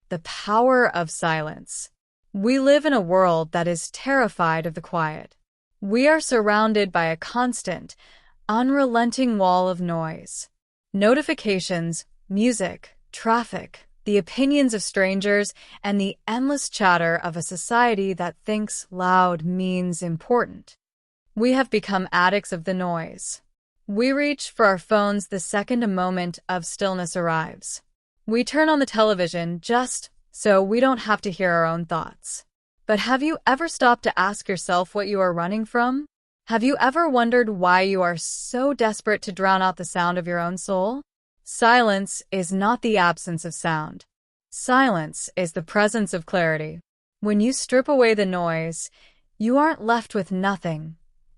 the power of silence. We live in a world that is terrified of the quiet. We are surrounded by a constant, unrelenting wall of noise. Notifications, music, traffic, the opinions of strangers, and the endless chatter of a society that thinks loud means important. We have become addicts of the noise. We reach for our phones the second a moment of stillness arrives. We turn on the television just so we don't have to hear our own thoughts. But have you ever stopped to ask yourself what you are running from? Have you ever wondered why you are so desperate to drown out the sound of your own soul? Silence is not the absence of sound. Silence is the presence of clarity. When you strip away the noise, you aren't left with nothing.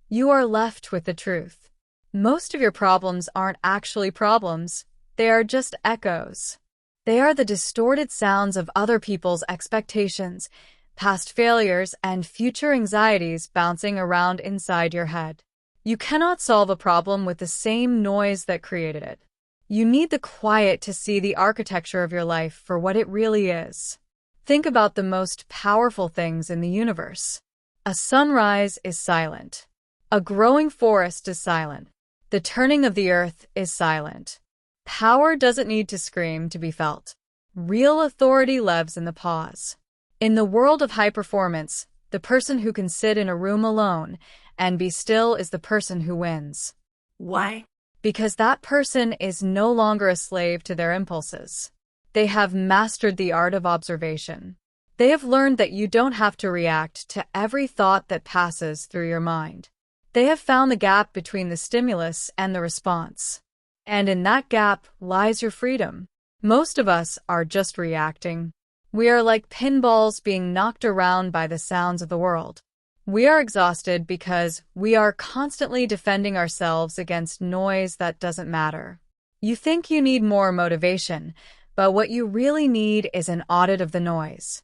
You are left with the truth. Most of your problems aren't actually problems. They are just echoes. They are the distorted sounds of other people's expectations, past failures, and future anxieties bouncing around inside your head. You cannot solve a problem with the same noise that created it. You need the quiet to see the architecture of your life for what it really is. Think about the most powerful things in the universe. A sunrise is silent. A growing forest is silent. The turning of the earth is silent. Power doesn't need to scream to be felt. Real authority lives in the pause. In the world of high performance, the person who can sit in a room alone and be still is the person who wins. Why? Because that person is no longer a slave to their impulses. They have mastered the art of observation. They have learned that you don't have to react to every thought that passes through your mind. They have found the gap between the stimulus and the response. And in that gap lies your freedom. Most of us are just reacting. We are like pinballs being knocked around by the sounds of the world. We are exhausted because we are constantly defending ourselves against noise that doesn't matter. You think you need more motivation, but what you really need is an audit of the noise.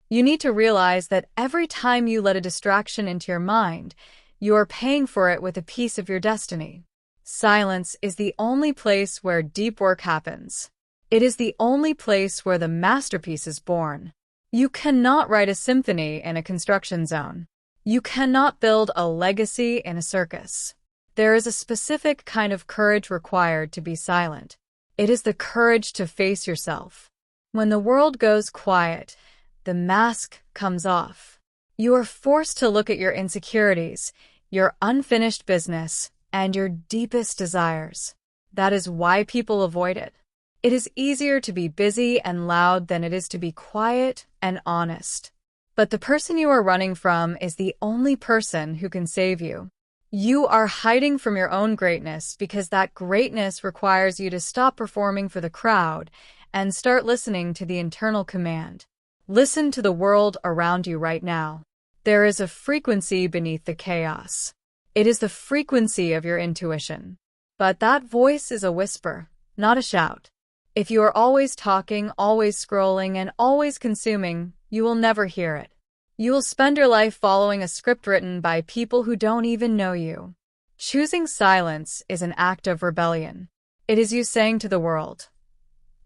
You need to realize that every time you let a distraction into your mind, you are paying for it with a piece of your destiny. Silence is the only place where deep work happens. It is the only place where the masterpiece is born. You cannot write a symphony in a construction zone. You cannot build a legacy in a circus. There is a specific kind of courage required to be silent. It is the courage to face yourself. When the world goes quiet, the mask comes off. You are forced to look at your insecurities, your unfinished business, and your deepest desires. That is why people avoid it. It is easier to be busy and loud than it is to be quiet and honest. But the person you are running from is the only person who can save you. You are hiding from your own greatness because that greatness requires you to stop performing for the crowd and start listening to the internal command. Listen to the world around you right now. There is a frequency beneath the chaos. It is the frequency of your intuition. But that voice is a whisper, not a shout. If you are always talking, always scrolling, and always consuming, you will never hear it. You will spend your life following a script written by people who don't even know you. Choosing silence is an act of rebellion. It is you saying to the world,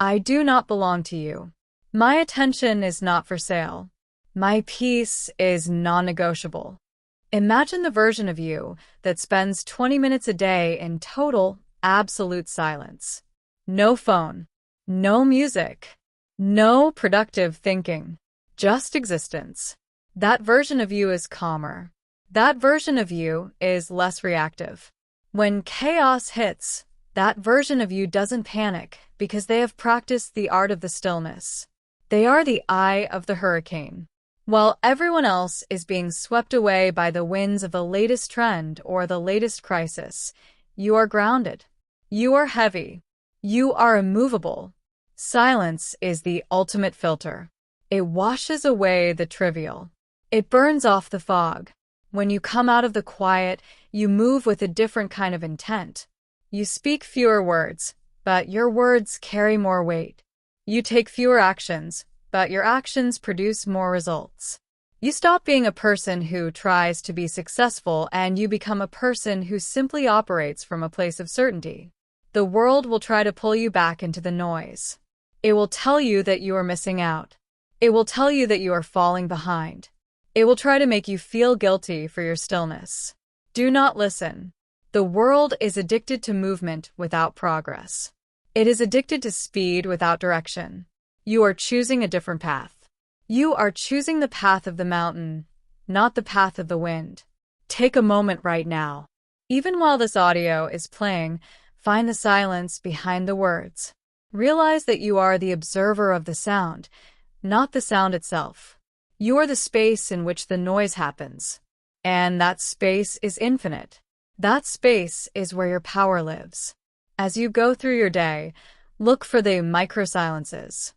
I do not belong to you. My attention is not for sale. My peace is non-negotiable. Imagine the version of you that spends 20 minutes a day in total, absolute silence. No phone, no music, no productive thinking, just existence. That version of you is calmer. That version of you is less reactive. When chaos hits, that version of you doesn't panic because they have practiced the art of the stillness. They are the eye of the hurricane. While everyone else is being swept away by the winds of the latest trend or the latest crisis, you are grounded. You are heavy. You are immovable. Silence is the ultimate filter. It washes away the trivial. It burns off the fog. When you come out of the quiet, you move with a different kind of intent. You speak fewer words, but your words carry more weight. You take fewer actions, but your actions produce more results. You stop being a person who tries to be successful and you become a person who simply operates from a place of certainty. The world will try to pull you back into the noise. It will tell you that you are missing out. It will tell you that you are falling behind. It will try to make you feel guilty for your stillness. Do not listen. The world is addicted to movement without progress. It is addicted to speed without direction. You are choosing a different path. You are choosing the path of the mountain, not the path of the wind. Take a moment right now. Even while this audio is playing, find the silence behind the words. Realize that you are the observer of the sound, not the sound itself. You are the space in which the noise happens. And that space is infinite. That space is where your power lives. As you go through your day, look for the micro-silences.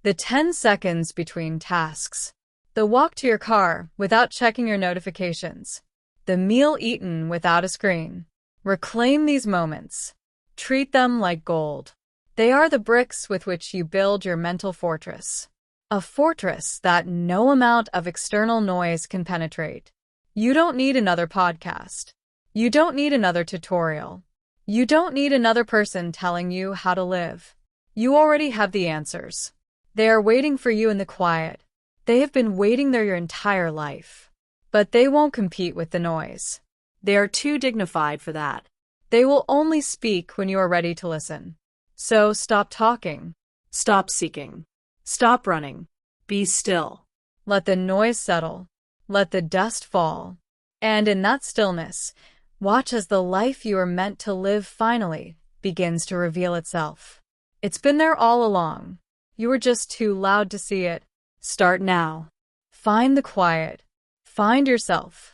The 10 seconds between tasks. The walk to your car without checking your notifications. The meal eaten without a screen. Reclaim these moments. Treat them like gold. They are the bricks with which you build your mental fortress. A fortress that no amount of external noise can penetrate. You don't need another podcast. You don't need another tutorial. You don't need another person telling you how to live. You already have the answers. They are waiting for you in the quiet. They have been waiting there your entire life. But they won't compete with the noise. They are too dignified for that. They will only speak when you are ready to listen. So stop talking. Stop seeking. Stop running. Be still. Let the noise settle. Let the dust fall. And in that stillness, watch as the life you are meant to live finally begins to reveal itself. It's been there all along. You were just too loud to see it. Start now. Find the quiet. Find yourself.